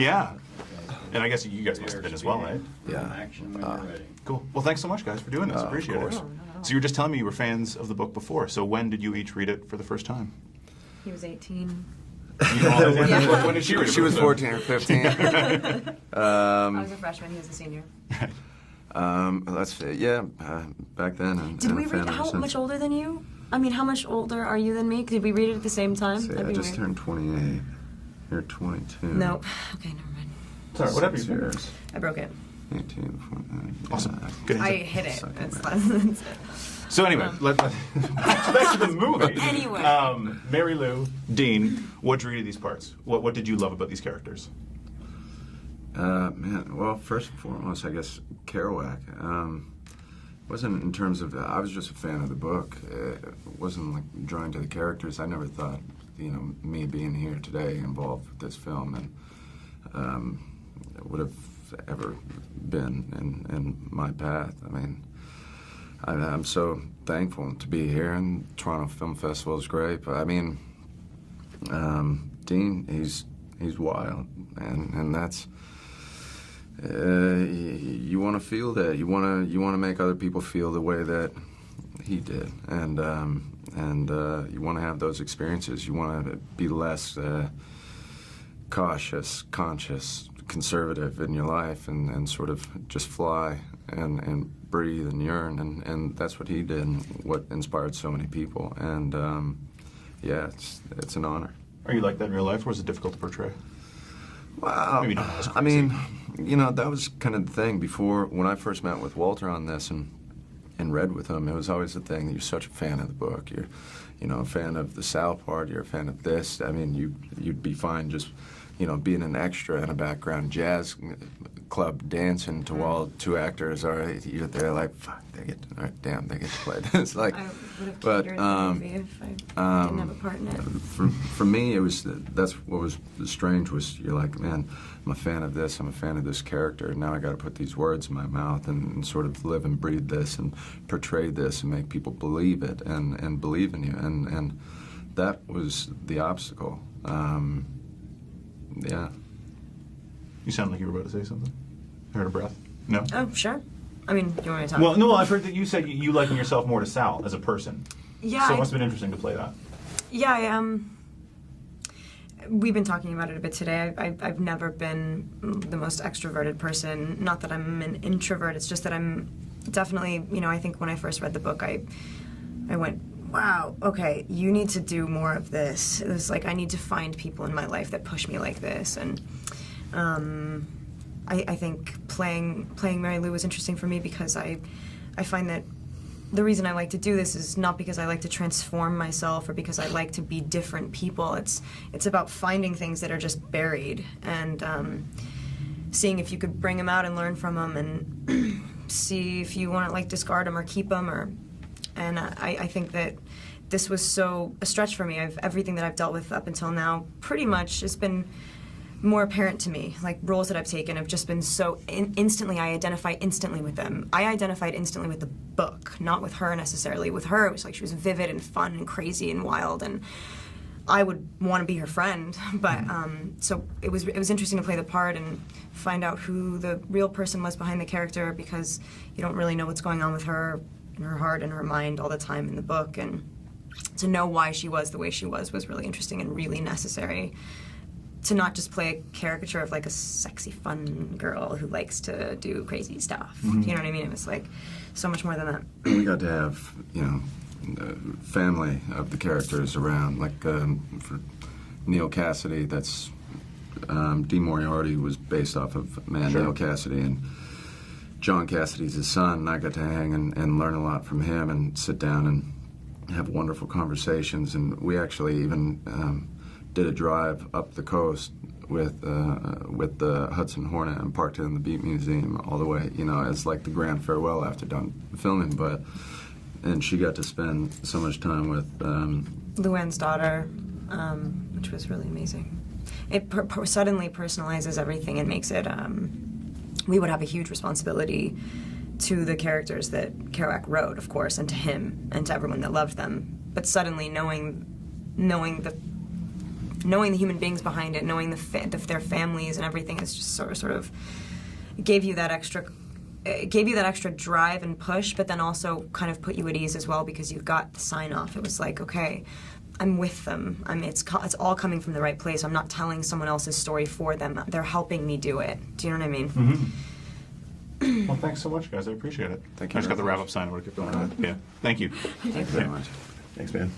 Yeah. And I guess you guys must have been as well, right? Yeah. Action when you're ready. Cool. Well, thanks so much, guys, for doing this. Appreciate it. course. So you were just telling me you were fans of the book before. So when did you each read it for the first time? He was 18. You know, when did she read it? She was 14 or 15. I was a freshman. He was a senior. Let's see. Yeah, back then. And, Did and we a fan read? ever How since. much older than you? I mean, how much older are you than me? Did we read it at the same time? See, That'd I be just weird. turned 28. You're 22. Nope. Okay, never mind. Sorry, whatever you 6 think. years. I broke it. 18, 49. Awesome. Yeah. Good I answer. hit it. Suck it, That's man. it. So anyway, back to the movie. Anyway. Mary Lou, Dean, what drew you to these parts? What did you love about these characters? Man, well, first and foremost, I guess Kerouac. Wasn't in terms of, I was just a fan of the book. It wasn't like drawn to the characters. I never thought, me being here today involved with this film and would have ever been in my path. I mean, I'm so thankful to be here, and Toronto Film Festival is great. But I mean, Dean, he's wild, and that's you want to feel that. You want to make other people feel the way that he did, and you want to have those experiences. You want to be less cautious, conscious, conservative in your life, and sort of just fly and breathe and yearn, and that's what he did, and what inspired so many people. And yeah, it's an honor. Are you like that in real life, or was it difficult to portray? Wow. Maybe not as I mean, that was kind of the thing before, when I first met with Walter on this and read with him. It was always the thing that you're such a fan of the book. You're, a fan of the South part. You're a fan of this. I mean, you'd be fine just, being an extra in a background jazz club dancing to while two actors are you're there like, fuck, they get to play this. Like, I would have but catered the movie if I didn't have a part in it. For me, that's what was strange, was you're like, man, I'm a fan of this, I'm a fan of this character, now I got to put these words in my mouth and sort of live and breathe this and portray this and make people believe it and believe in you, and that was the obstacle. Yeah. You sound like you were about to say something. I heard a breath. No? Oh, sure. I mean, do you want me to talk? Well, no, I've heard that you said you liken yourself more to Sal as a person. Yeah. So it must have been interesting to play that. Yeah, we've been talking about it a bit today. I've never been the most extroverted person. Not that I'm an introvert, it's just that I'm definitely, I think when I first read the book, I went, wow, okay, you need to do more of this. It was like, I need to find people in my life that push me like this. And I think playing Mary Lou was interesting for me because I find that the reason I like to do this is not because I like to transform myself or because I like to be different people. It's about finding things that are just buried and seeing if you could bring them out and learn from them and see if you want to discard them or keep them. And I think that this was so a stretch for me. Everything that I've dealt with up until now pretty much has been more apparent to me. Like, roles that I've taken have just been so instantly, I identify instantly with them. I identified instantly with the book, not with her necessarily. With her, it was like she was vivid and fun and crazy and wild, and I would want to be her friend. But so it was interesting to play the part and find out who the real person was behind the character, because you don't really know what's going on with her in her heart and her mind all the time in the book, and to know why she was the way she was really interesting and really necessary. To not just play a caricature of a sexy, fun girl who likes to do crazy stuff. Mm-hmm. You know what I mean? It was so much more than that. We got to have, the family of the characters around. For Neil Cassidy, that's Dean Moriarty was based off of Neil Cassidy, and John Cassidy's his son, and I got to hang and learn a lot from him and sit down and have wonderful conversations. And we actually even did a drive up the coast with the Hudson Hornet and parked it in the Beat Museum all the way, as the grand farewell after done filming. And she got to spend so much time with Luann's daughter, which was really amazing. It suddenly personalizes everything and makes it, we would have a huge responsibility to the characters that Kerouac wrote, of course, and to him and to everyone that loved them. But suddenly knowing the knowing the human beings behind it, knowing their families and everything, is just sort of gave you that extra. It gave you that extra drive and push, but then also kind of put you at ease as well because you've got the sign off. It was like, okay, I'm with them. It's all coming from the right place. I'm not telling someone else's story for them. They're helping me do it. Do you know what I mean? Mm-hmm. Well, thanks so much, guys. I appreciate it. Thank you I just got very the much. wrap-up sign. I would have kept going. Yeah. Thank you. Thank you very much. Thanks, man.